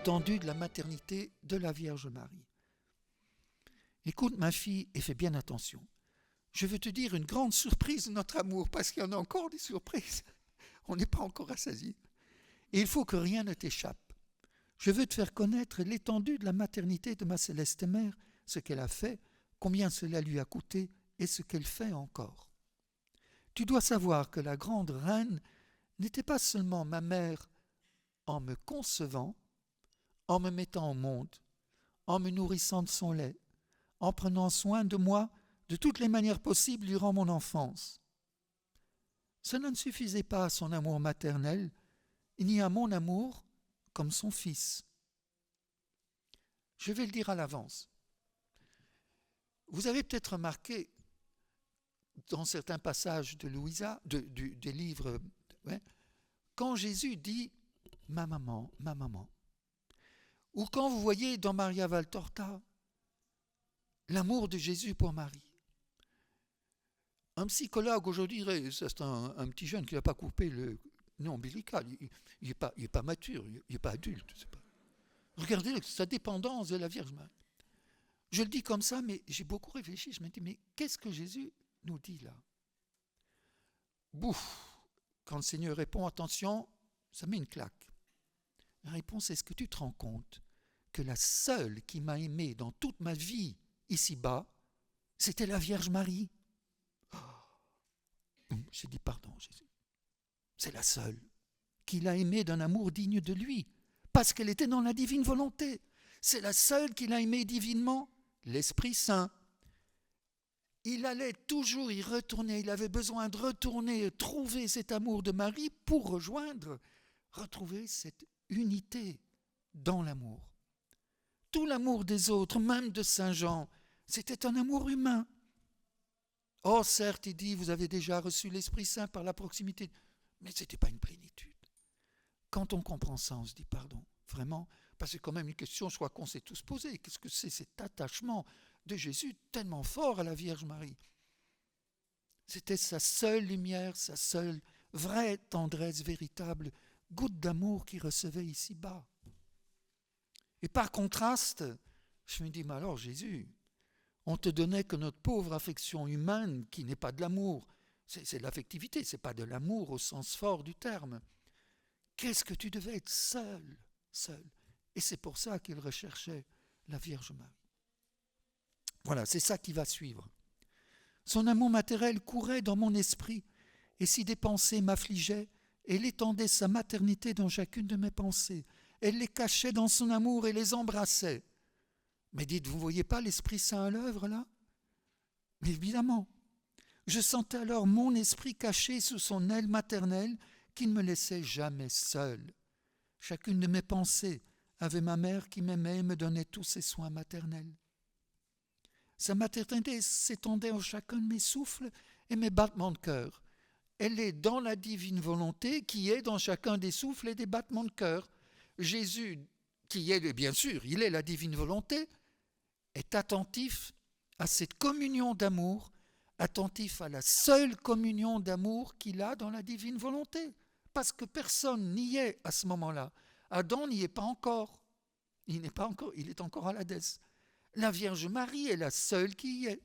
l'étendue de la maternité de la Vierge Marie. Écoute ma fille et fais bien attention. Je veux te dire une grande surprise de notre amour, parce qu'il y en a encore des surprises. On n'est pas encore rassasié. Et il faut que rien ne t'échappe. Je veux te faire connaître l'étendue de la maternité de ma céleste mère, ce qu'elle a fait, combien cela lui a coûté et ce qu'elle fait encore. Tu dois savoir que la grande reine n'était pas seulement ma mère en me concevant, en me mettant au monde, en me nourrissant de son lait, en prenant soin de moi de toutes les manières possibles durant mon enfance. Cela ne suffisait pas à son amour maternel, ni à mon amour comme son fils. Je vais le dire à l'avance. Vous avez peut-être remarqué dans certains passages de Louisa, des livres, quand Jésus dit « ma maman », ou quand vous voyez dans Maria Valtorta l'amour de Jésus pour Marie. Un psychologue aujourd'hui dirait, c'est un petit jeune qui n'a pas coupé le nœud ombilical, il n'est pas mature, il n'est pas adulte. Regardez sa dépendance de la Vierge Marie. Je le dis comme ça, mais j'ai beaucoup réfléchi, je me dis, mais qu'est-ce que Jésus nous dit là? Bouf! Quand le Seigneur répond, attention, ça met une claque. La réponse, est-ce que tu te rends compte que la seule qui m'a aimé dans toute ma vie ici-bas, c'était la Vierge Marie? J'ai dit pardon, Jésus. C'est la seule qui l'a aimé d'un amour digne de lui, parce qu'elle était dans la divine volonté. C'est la seule qui l'a aimé divinement, l'Esprit Saint. Il allait toujours y retourner, il avait besoin de retourner, trouver cet amour de Marie pour retrouver cette unité dans l'amour. Tout l'amour des autres, même de Saint Jean, c'était un amour humain. Oh, certes, il dit, vous avez déjà reçu l'Esprit Saint par la proximité, mais ce n'était pas une plénitude. Quand on comprend ça, on se dit pardon, vraiment, parce que c'est quand même une question, je crois qu'on s'est tous posé. Qu'est-ce que c'est cet attachement de Jésus tellement fort à la Vierge Marie? C'était sa seule lumière, sa seule vraie tendresse, véritable goutte d'amour qu'il recevait ici-bas. Et par contraste, je me dis, mais alors Jésus, on te donnait que notre pauvre affection humaine, qui n'est pas de l'amour, c'est de l'affectivité, c'est pas de l'amour au sens fort du terme. Qu'est-ce que tu devais être seul. Et c'est pour ça qu'il recherchait la Vierge Marie. Voilà, c'est ça qui va suivre. Son amour maternel courait dans mon esprit, et si des pensées m'affligeaient, elle étendait sa maternité dans chacune de mes pensées. Elle les cachait dans son amour et les embrassait. Mais dites, vous ne voyez pas l'Esprit Saint à l'œuvre là? Mais évidemment. Je sentais alors mon esprit caché sous son aile maternelle qui ne me laissait jamais seul. Chacune de mes pensées avait ma mère qui m'aimait et me donnait tous ses soins maternels. Sa maternité s'étendait en chacun de mes souffles et mes battements de cœur. Elle est dans la divine volonté qui est dans chacun des souffles et des battements de cœur. Jésus, qui est, bien sûr, il est la divine volonté, est attentif à cette communion d'amour, attentif à la seule communion d'amour qu'il a dans la divine volonté. Parce que personne n'y est à ce moment-là. Adam n'y est pas encore. Il est encore à l'Hadès. La Vierge Marie est la seule qui y est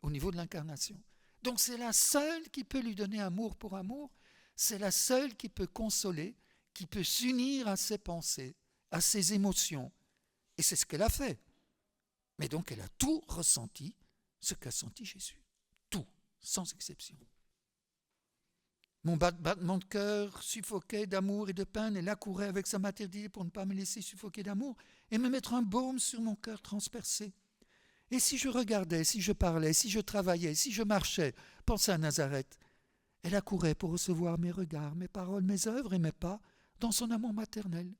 au niveau de l'incarnation. Donc c'est la seule qui peut lui donner amour pour amour, c'est la seule qui peut consoler, qui peut s'unir à ses pensées, à ses émotions. Et c'est ce qu'elle a fait. Mais donc elle a tout ressenti, ce qu'a senti Jésus. Tout, sans exception. Mon battement de cœur suffoquait d'amour et de peine, elle accourait avec sa maternité pour ne pas me laisser suffoquer d'amour et me mettre un baume sur mon cœur transpercé. Et si je regardais, si je parlais, si je travaillais, si je marchais, pensez à Nazareth, elle accourait pour recevoir mes regards, mes paroles, mes œuvres et mes pas dans son amour maternel.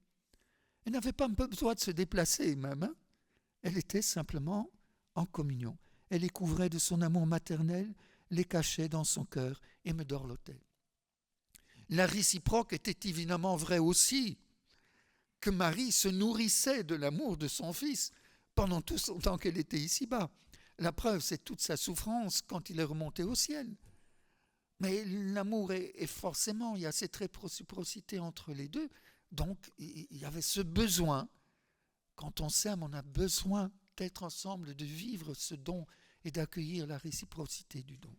Elle n'avait pas besoin de se déplacer même, Elle était simplement en communion. Elle les couvrait de son amour maternel, les cachait dans son cœur et me dorlotait. La réciproque était évidemment vraie aussi, que Marie se nourrissait de l'amour de son fils pendant tout son temps qu'elle était ici-bas. La preuve, c'est toute sa souffrance quand il est remonté au ciel. Mais l'amour est forcément, il y a cette réciprocité entre les deux, donc il y avait ce besoin Quand on s'aime, on a besoin d'être ensemble, de vivre ce don et d'accueillir la réciprocité du don.